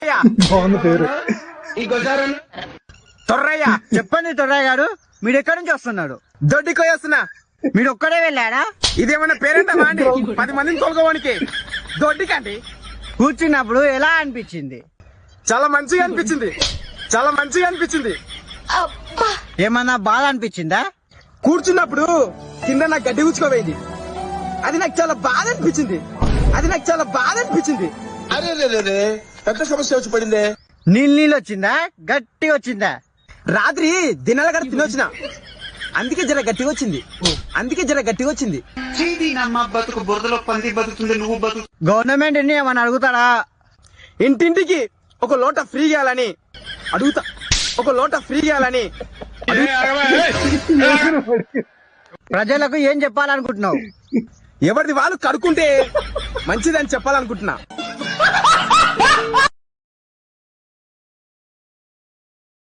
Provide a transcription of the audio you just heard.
బాగుంది పేరు. తొర్రయ్య చెప్పండి. తొర్రయ్య గారు మీరు ఎక్కడి నుంచి వస్తున్నాడు? దొడ్డికి వస్తున్నా. మీరు ఒక్కడే వెళ్ళారా? ఇదేమన్నా పేరెంటమా అండి? 10 మందిని తోలుకోవడానికి దొడ్డికండి. కూర్చున్నప్పుడు ఎలా అనిపించింది? చాలా మంచిగా అనిపించింది. చాలా మంచిగా అనిపించింది. ఏమన్నా బాధ అనిపించిందా? కూర్చున్నప్పుడు కింద నాకు గడ్డి కూర్చుకోవేది. అది నాకు చాలా బాధ అనిపించింది. అది నాకు చాలా బాధ అనిపించింది. అరే పెద్ద సమస్య వచ్చి పడిందే. నీళ్ళు వచ్చిందా గట్టిగా వచ్చిందా? రాత్రి దినాల గడ తినొచ్చిన, అందుకే జర గట్టిగా వచ్చింది. అందుకే జర గట్టిగా వచ్చింది. బతుకు బురదలో పంది బతుకుతుంది, నువ్వు బతుకు. గవర్నమెంట్ ని ఏమన్నా అడుగుతారా? ఇంటింటికి ఒక లోట ఫ్రీ చేయాలని అడుగుతా. ఒక లోట ఫ్రీ చేయాలని ప్రజలకు ఏం చెప్పాలనుకుంటున్నావు? ఎవరిది వాళ్ళు కడుక్కుంటే మంచిదని చెప్పాలనుకుంటున్నా.